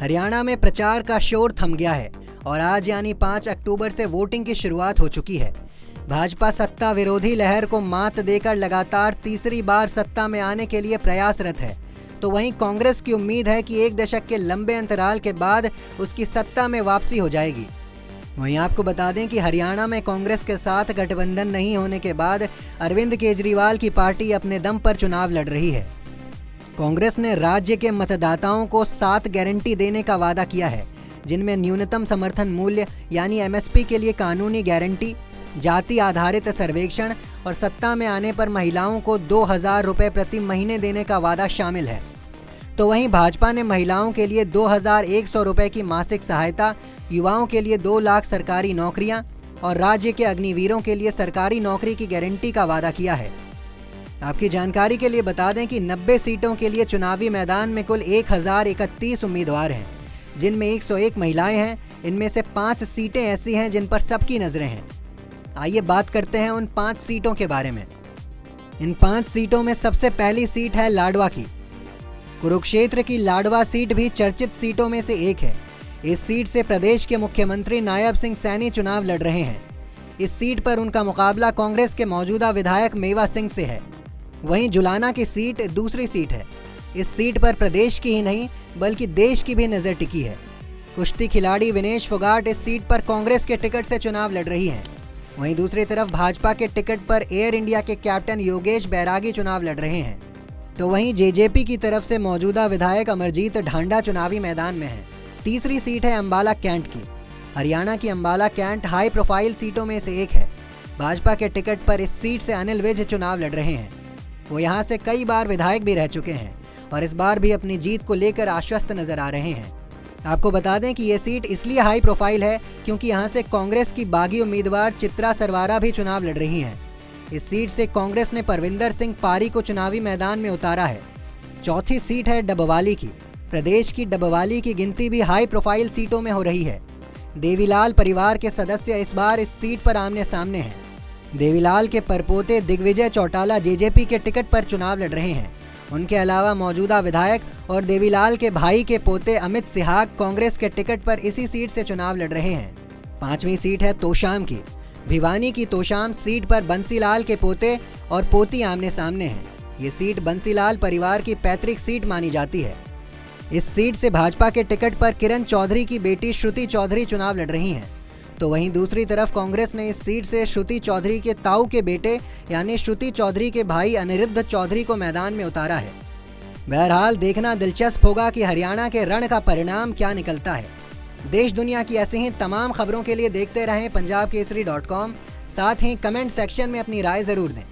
हरियाणा में प्रचार का शोर थम गया है और आज यानी 5 अक्टूबर से वोटिंग की शुरुआत हो चुकी है। भाजपा सत्ता विरोधी लहर को मात देकर लगातार तीसरी बार सत्ता में आने के लिए प्रयासरत है, तो वहीं कांग्रेस की उम्मीद है कि 1 दशक के लंबे अंतराल के बाद उसकी सत्ता में वापसी हो जाएगी। वहीं आपको बता दें कि हरियाणा में कांग्रेस के साथ गठबंधन नहीं होने के बाद अरविंद केजरीवाल की पार्टी अपने दम पर चुनाव लड़ रही है। कांग्रेस ने राज्य के मतदाताओं को 7 गारंटी देने का वादा किया है, जिनमें न्यूनतम समर्थन मूल्य यानी एमएसपी के लिए कानूनी गारंटी, जाति आधारित सर्वेक्षण और सत्ता में आने पर महिलाओं को 2,000 रुपये प्रति महीने देने का वादा शामिल है। तो वहीं भाजपा ने महिलाओं के लिए 2,100 रुपये की मासिक सहायता, युवाओं के लिए 2 लाख सरकारी नौकरियां और राज्य के अग्निवीरों के लिए सरकारी नौकरी की गारंटी का वादा किया है। आपकी जानकारी के लिए बता दें कि 90 सीटों के लिए चुनावी मैदान में कुल 1,031 उम्मीदवार हैं, जिनमें 101 महिलाएं हैं। इनमें से 5 सीटें ऐसी हैं जिन पर सबकी नजरें हैं। आइए बात करते हैं उन 5 सीटों के बारे में। इन 5 सीटों में सबसे पहली सीट है लाडवा की। कुरुक्षेत्र की लाडवा सीट भी चर्चित सीटों में से एक है। इस सीट से प्रदेश के मुख्यमंत्री नायब सिंह सैनी चुनाव लड़ रहे हैं। इस सीट पर उनका मुकाबला कांग्रेस के मौजूदा विधायक मेवा सिंह से है। वहीं जुलाना की सीट दूसरी सीट है। इस सीट पर प्रदेश की ही नहीं बल्कि देश की भी नजर टिकी है। कुश्ती खिलाड़ी विनेश फोगाट इस सीट पर कांग्रेस के टिकट से चुनाव लड़ रही हैं। वहीं दूसरी तरफ भाजपा के टिकट पर एयर इंडिया के कैप्टन योगेश बैरागी चुनाव लड़ रहे हैं। तो वहीं जेजेपी की तरफ से मौजूदा विधायक अमरजीत ढांडा चुनावी मैदान में है। तीसरी सीट है अंबाला कैंट की। हरियाणा की अंबाला कैंट हाई प्रोफाइल सीटों में से एक है। भाजपा के टिकट पर इस सीट से अनिल विज चुनाव लड़ रहे हैं। वो यहाँ से कई बार विधायक भी रह चुके हैं और इस बार भी अपनी जीत को लेकर आश्वस्त नजर आ रहे हैं। आपको बता दें कि ये सीट इसलिए हाई प्रोफाइल है क्योंकि यहाँ से कांग्रेस की बागी उम्मीदवार चित्रा सरवारा भी चुनाव लड़ रही हैं। इस सीट से कांग्रेस ने परविंदर सिंह पारी को चुनावी मैदान में उतारा है। चौथी सीट है डबवाली की। प्रदेश की डबवाली की गिनती भी हाई प्रोफाइल सीटों में हो रही है। देवीलाल परिवार के सदस्य इस बार इस सीट पर आमने सामने हैं। देवीलाल के परपोते दिग्विजय चौटाला जेजेपी के टिकट पर चुनाव लड़ रहे हैं। उनके अलावा मौजूदा विधायक और देवीलाल के भाई के पोते अमित सिहाग कांग्रेस के टिकट पर इसी सीट से चुनाव लड़ रहे हैं। 5वीं सीट है तोशाम की। भिवानी की तोशाम सीट पर बंसीलाल के पोते और पोती आमने सामने हैं। ये सीट बंसीलाल परिवार की पैतृक सीट मानी जाती है। इस सीट से भाजपा के टिकट पर किरण चौधरी की बेटी श्रुति चौधरी चुनाव लड़ रही हैं। तो वहीं दूसरी तरफ कांग्रेस ने इस सीट से श्रुति चौधरी के ताऊ के बेटे यानी श्रुति चौधरी के भाई अनिरुद्ध चौधरी को मैदान में उतारा है। बहरहाल देखना दिलचस्प होगा कि हरियाणा के रण का परिणाम क्या निकलता है। देश दुनिया की ऐसी ही तमाम खबरों के लिए देखते रहें पंजाबकेसरी.com। साथ ही कमेंट सेक्शन में अपनी राय जरूर दें।